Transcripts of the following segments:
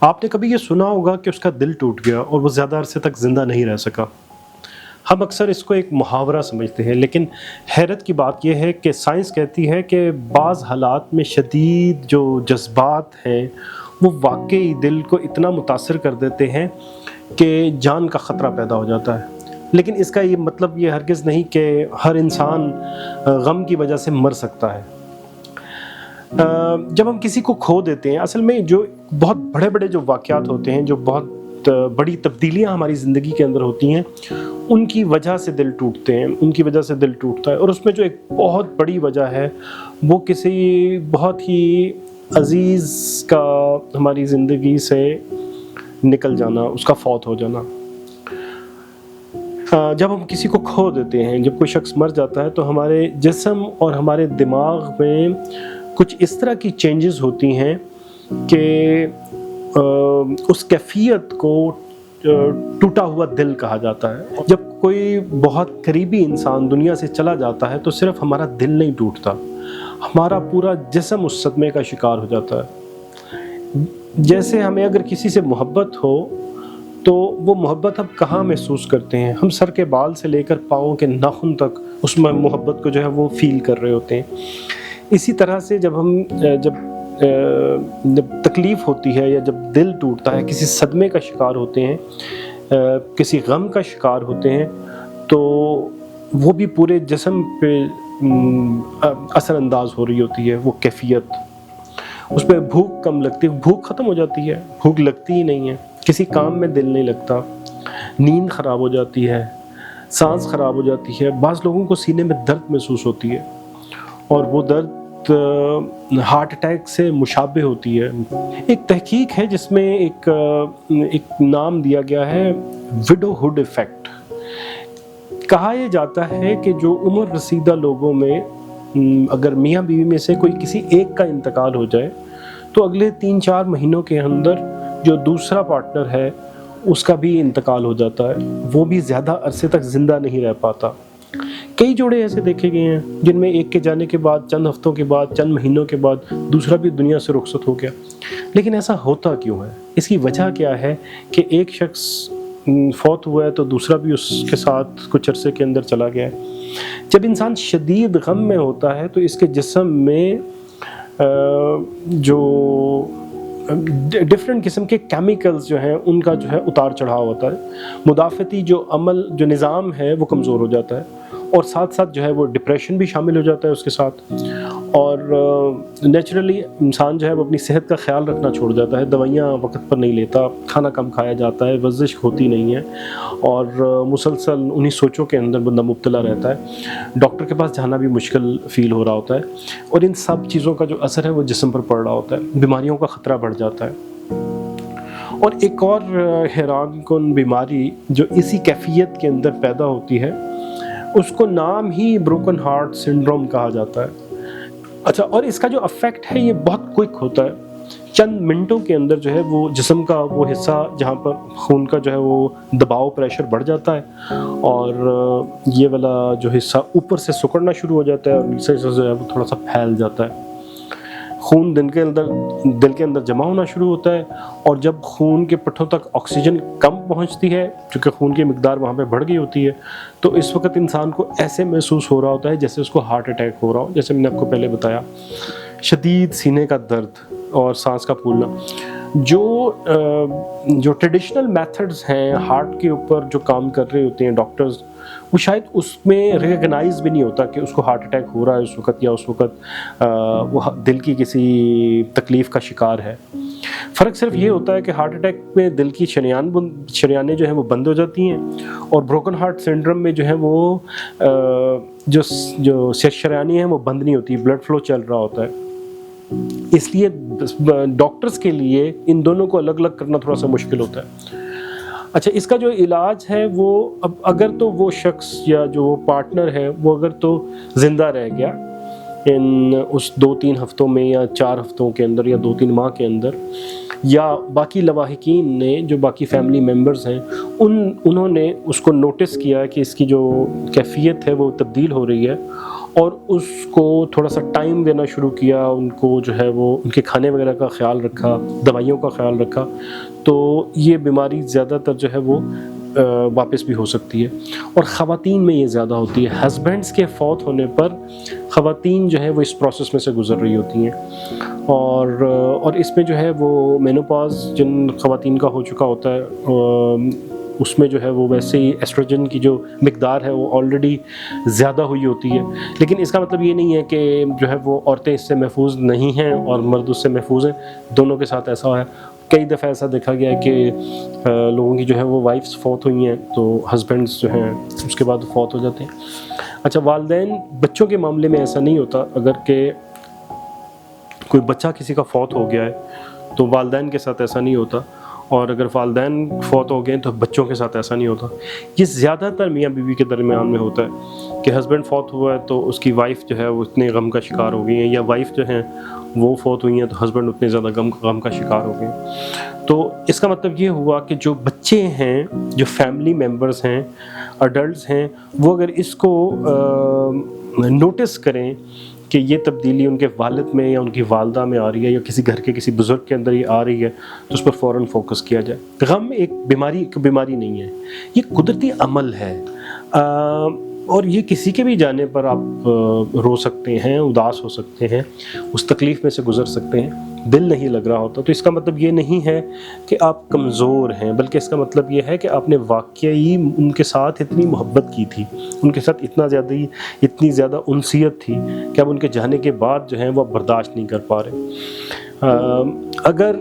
آپ نے کبھی یہ سنا ہوگا کہ اس کا دل ٹوٹ گیا اور وہ زیادہ عرصے تک زندہ نہیں رہ سکا؟ ہم اکثر اس کو ایک محاورہ سمجھتے ہیں، لیکن حیرت کی بات یہ ہے کہ سائنس کہتی ہے کہ بعض حالات میں شدید جو جذبات ہیں وہ واقعی دل کو اتنا متاثر کر دیتے ہیں کہ جان کا خطرہ پیدا ہو جاتا ہے۔ لیکن اس کا یہ مطلب یہ ہرگز نہیں کہ ہر انسان غم کی وجہ سے مر سکتا ہے۔ جب ہم کسی کو کھو دیتے ہیں، اصل میں جو بہت بڑے بڑے جو واقعات ہوتے ہیں، جو بہت بڑی تبدیلیاں ہماری زندگی کے اندر ہوتی ہیں، ان کی وجہ سے دل ٹوٹتے ہیں، ان کی وجہ سے دل ٹوٹتا ہے۔ اور اس میں جو ایک بہت بڑی وجہ ہے وہ کسی بہت ہی عزیز کا ہماری زندگی سے نکل جانا، اس کا فوت ہو جانا۔ جب ہم کسی کو کھو دیتے ہیں، جب کوئی شخص مر جاتا ہے، تو ہمارے جسم اور ہمارے دماغ میں کچھ اس طرح کی چینجز ہوتی ہیں کہ اس کیفیت کو ٹوٹا ہوا دل کہا جاتا ہے۔ جب کوئی بہت قریبی انسان دنیا سے چلا جاتا ہے تو صرف ہمارا دل نہیں ٹوٹتا، ہمارا پورا جسم اس صدمے کا شکار ہو جاتا ہے۔ جیسے ہمیں اگر کسی سے محبت ہو تو وہ محبت ہم کہاں محسوس کرتے ہیں؟ ہم سر کے بال سے لے کر پاؤں کے ناخن تک اس میں محبت کو جو ہے وہ فیل کر رہے ہوتے ہیں۔ اسی طرح سے جب تکلیف ہوتی ہے یا جب دل ٹوٹتا ہے، کسی صدمے کا شکار ہوتے ہیں، کسی غم کا شکار ہوتے ہیں، تو وہ بھی پورے جسم پہ اثر انداز ہو رہی ہوتی ہے وہ کیفیت۔ اس پہ بھوک کم لگتی ہے، بھوک ختم ہو جاتی ہے، بھوک لگتی ہی نہیں ہے، کسی کام میں دل نہیں لگتا، نیند خراب ہو جاتی ہے، سانس خراب ہو جاتی ہے، بعض لوگوں کو سینے میں درد محسوس ہوتی ہے اور وہ درد ہارٹ اٹیک سے مشابہ ہوتی ہے۔ ایک تحقیق ہے جس میں ایک نام دیا گیا ہے وڈو ہوڈ ایفیکٹ۔ کہا یہ جاتا ہے کہ جو عمر رسیدہ لوگوں میں اگر میاں بیوی میں سے کوئی کسی ایک کا انتقال ہو جائے تو اگلے 3-4 مہینوں کے اندر جو دوسرا پارٹنر ہے اس کا بھی انتقال ہو جاتا ہے، وہ بھی زیادہ عرصے تک زندہ نہیں رہ پاتا۔ کئی جوڑے ایسے دیکھے گئے ہیں جن میں ایک کے جانے کے بعد چند ہفتوں کے بعد، چند مہینوں کے بعد دوسرا بھی دنیا سے رخصت ہو گیا۔ لیکن ایسا ہوتا کیوں ہے؟ اس کی وجہ کیا ہے کہ ایک شخص فوت ہوا ہے تو دوسرا بھی اس کے ساتھ کچھ عرصے کے اندر چلا گیا ہے۔ جب انسان شدید غم میں ہوتا ہے تو اس کے جسم میں جو ڈفرینٹ قسم کے کیمیکلز جو ہیں ان کا جو ہے اتار چڑھاؤ ہوتا ہے، مدافعتی جو نظام ہے وہ کمزور ہو جاتا ہے، اور ساتھ ساتھ جو ہے وہ ڈپریشن بھی شامل ہو جاتا ہے اس کے ساتھ، اور نیچرلی انسان جو ہے وہ اپنی صحت کا خیال رکھنا چھوڑ جاتا ہے، دوائیاں وقت پر نہیں لیتا، کھانا کم کھایا جاتا ہے، ورزش ہوتی نہیں ہے، اور مسلسل انہی سوچوں کے اندر بندہ مبتلا رہتا ہے، ڈاکٹر کے پاس جانا بھی مشکل فیل ہو رہا ہوتا ہے، اور ان سب چیزوں کا جو اثر ہے وہ جسم پر پڑ رہا ہوتا ہے، بیماریوں کا خطرہ بڑھ جاتا ہے۔ اور ایک اور حیران کن بیماری جو اسی کیفیت کے اندر پیدا ہوتی ہے اس کو نام ہی بروکن ہارٹ سنڈروم کہا جاتا ہے۔ اچھا، اور اس کا جو افیکٹ ہے یہ بہت کوئک ہوتا ہے، چند منٹوں کے اندر جو ہے وہ جسم کا وہ حصہ جہاں پر خون کا جو ہے وہ دباؤ پریشر بڑھ جاتا ہے، اور یہ والا جو حصہ اوپر سے سکڑنا شروع ہو جاتا ہے اور نیچے سے جو ہے وہ تھوڑا سا پھیل جاتا ہے، خون دل کے اندر جمع ہونا شروع ہوتا ہے، اور جب خون کے پٹھوں تک آکسیجن کم پہنچتی ہے چونکہ خون کی مقدار وہاں پہ بڑھ گئی ہوتی ہے، تو اس وقت انسان کو ایسے محسوس ہو رہا ہوتا ہے جیسے اس کو ہارٹ اٹیک ہو رہا ہو، جیسے میں نے آپ کو پہلے بتایا، شدید سینے کا درد اور سانس کا پھولنا۔ جو ٹریڈیشنل میتھڈز ہیں ہارٹ کے اوپر جو کام کر رہے ہوتے ہیں ڈاکٹرز، وہ شاید اس میں ریکگنائز بھی نہیں ہوتا کہ اس کو ہارٹ اٹیک ہو رہا ہے اس وقت، یا اس وقت وہ دل کی کسی تکلیف کا شکار ہے۔ فرق صرف یہ ہوتا ہے کہ ہارٹ اٹیک میں دل کی شریانیں جو ہیں وہ بند ہو جاتی ہیں، اور بروکن ہارٹ سنڈروم میں جو ہے وہ جو شریانیں ہیں وہ بند نہیں ہوتی، بلڈ فلو چل رہا ہوتا ہے۔ اس لیے ڈاکٹرز کے لیے ان دونوں کو الگ الگ کرنا تھوڑا سا مشکل ہوتا ہے۔ اچھا، اس کا جو علاج ہے وہ اب اگر تو وہ شخص یا جو پارٹنر ہے وہ اگر تو زندہ رہ گیا اس 2-3 ہفتوں میں یا 4 ہفتوں کے اندر یا 2-3 ماہ کے اندر، یا باقی لواحقین نے جو باقی فیملی ممبرز ہیں انہوں نے اس کو نوٹس کیا کہ اس کی جو کیفیت ہے وہ تبدیل ہو رہی ہے، اور اس کو تھوڑا سا ٹائم دینا شروع کیا، ان کو جو ہے وہ ان کے کھانے وغیرہ کا خیال رکھا، دوائیوں کا خیال رکھا، تو یہ بیماری زیادہ تر جو ہے وہ واپس بھی ہو سکتی ہے۔ اور خواتین میں یہ زیادہ ہوتی ہے، ہسبینڈس کے فوت ہونے پر خواتین جو ہے وہ اس پروسیس میں سے گزر رہی ہوتی ہیں، اور اس میں جو ہے وہ مینوپاز جن خواتین کا ہو چکا ہوتا ہے اس میں جو ہے وہ ویسے ہی ایسٹروجن کی جو مقدار ہے وہ آلریڈی زیادہ ہوئی ہوتی ہے، لیکن اس کا مطلب یہ نہیں ہے کہ جو ہے وہ عورتیں اس سے محفوظ نہیں ہیں اور مرد اس سے محفوظ ہیں، دونوں کے ساتھ ایسا ہے۔ کئی دفعہ ایسا دیکھا گیا ہے کہ لوگوں کی جو ہے وہ وائفس فوت ہوئی ہیں تو ہسبینڈس جو ہیں اس کے بعد فوت ہو جاتے ہیں۔ اچھا، والدین بچوں کے معاملے میں ایسا نہیں ہوتا، اگر کہ کوئی بچہ کسی کا فوت ہو گیا ہے تو والدین کے ساتھ ایسا نہیں ہوتا، اور اگر والدین فوت ہو گئے تو بچوں کے ساتھ ایسا نہیں ہوتا۔ یہ زیادہ تر میاں بیوی کے درمیان میں ہوتا ہے کہ ہسبینڈ فوت ہوا ہے تو اس کی وائف جو ہے وہ اتنے غم کا شکار ہو گئی ہیں، یا وائف جو ہیں وہ فوت ہوئی ہیں تو ہسبینڈ اتنے زیادہ غم کا شکار ہو گئے ہیں۔ تو اس کا مطلب یہ ہوا کہ جو بچے ہیں، جو فیملی ممبرز ہیں، اڈلٹس ہیں، وہ اگر اس کو نوٹس کریں کہ یہ تبدیلی ان کے والد میں یا ان کی والدہ میں آ رہی ہے یا کسی گھر کے کسی بزرگ کے اندر ہی آ رہی ہے، تو اس پر فوراً فوکس کیا جائے۔ غم ایک بیماری نہیں ہے، یہ قدرتی عمل ہے، اور یہ کسی کے بھی جانے پر آپ رو سکتے ہیں، اداس ہو سکتے ہیں، اس تکلیف میں سے گزر سکتے ہیں، دل نہیں لگ رہا ہوتا، تو اس کا مطلب یہ نہیں ہے کہ آپ کمزور ہیں، بلکہ اس کا مطلب یہ ہے کہ آپ نے واقعی ان کے ساتھ اتنی محبت کی تھی، ان کے ساتھ اتنی زیادہ انسیت تھی کہ اب ان کے جانے کے بعد جو ہیں وہ برداشت نہیں کر پا رہے۔ اگر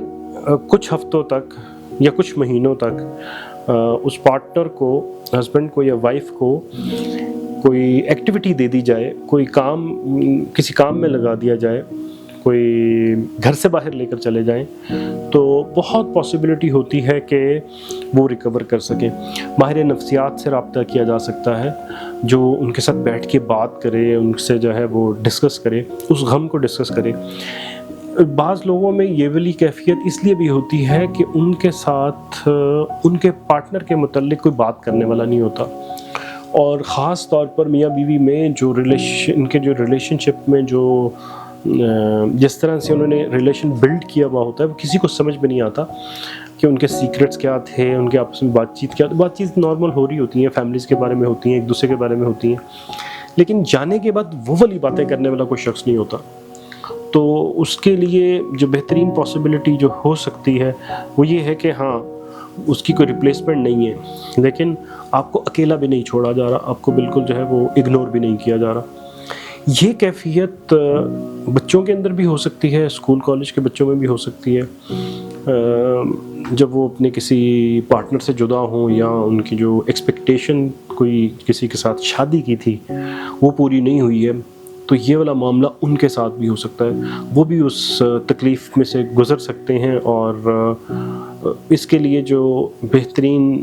کچھ ہفتوں تک یا کچھ مہینوں تک اس پارٹنر کو، ہسبینڈ کو یا وائف کو کوئی ایکٹیویٹی دے دی جائے، کوئی کام کسی کام میں لگا دیا جائے، کوئی گھر سے باہر لے کر چلے جائیں، تو بہت پاسبلٹی ہوتی ہے کہ وہ ریکور کر سکیں۔ ماہر نفسیات سے رابطہ کیا جا سکتا ہے، جو ان کے ساتھ بیٹھ کے بات کرے، ان سے جو ہے وہ ڈسکس کرے، اس غم کو ڈسکس کرے۔ بعض لوگوں میں یہ والی کیفیت اس لیے بھی ہوتی ہے کہ ان کے ساتھ ان کے پارٹنر کے متعلق کوئی بات کرنے والا نہیں ہوتا، اور خاص طور پر میاں بیوی میں جو ان کے جو ریلیشن شپ میں جو جس طرح سے انہوں نے ریلیشن بلڈ کیا ہوا ہوتا ہے، وہ کسی کو سمجھ میں نہیں آتا کہ ان کے سیکرٹس کیا تھے، ان کے آپس میں بات چیت نارمل ہو رہی ہوتی ہیں، فیملیز کے بارے میں ہوتی ہیں، ایک دوسرے کے بارے میں ہوتی ہیں، لیکن جانے کے بعد وہ والی باتیں کرنے والا کوئی شخص نہیں ہوتا۔ تو اس کے لیے جو بہترین پاسبلٹی جو ہو سکتی ہے وہ یہ ہے کہ ہاں، اس کی کوئی ریپلیسمنٹ نہیں ہے، لیکن آپ کو اکیلا بھی نہیں چھوڑا جا رہا، آپ کو بالکل جو ہے وہ اگنور بھی نہیں کیا جا رہا۔ یہ کیفیت بچوں کے اندر بھی ہو سکتی ہے، اسکول کالج کے بچوں میں بھی ہو سکتی ہے، جب وہ اپنے کسی پارٹنر سے جدا ہوں یا ان کی جو ایکسپیکٹیشن کوئی کسی کے ساتھ شادی کی تھی وہ پوری نہیں ہوئی ہے، تو یہ والا معاملہ ان کے ساتھ بھی ہو سکتا ہے، وہ بھی اس تکلیف میں سے گزر سکتے ہیں۔ اور اس کے لیے جو بہترین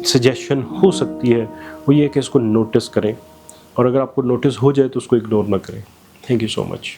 سجیشن ہو سکتی ہے وہ یہ کہ اس کو نوٹس کریں، اور اگر آپ کو نوٹس ہو جائے تو اس کو اگنور نہ کریں۔ Thank you so much.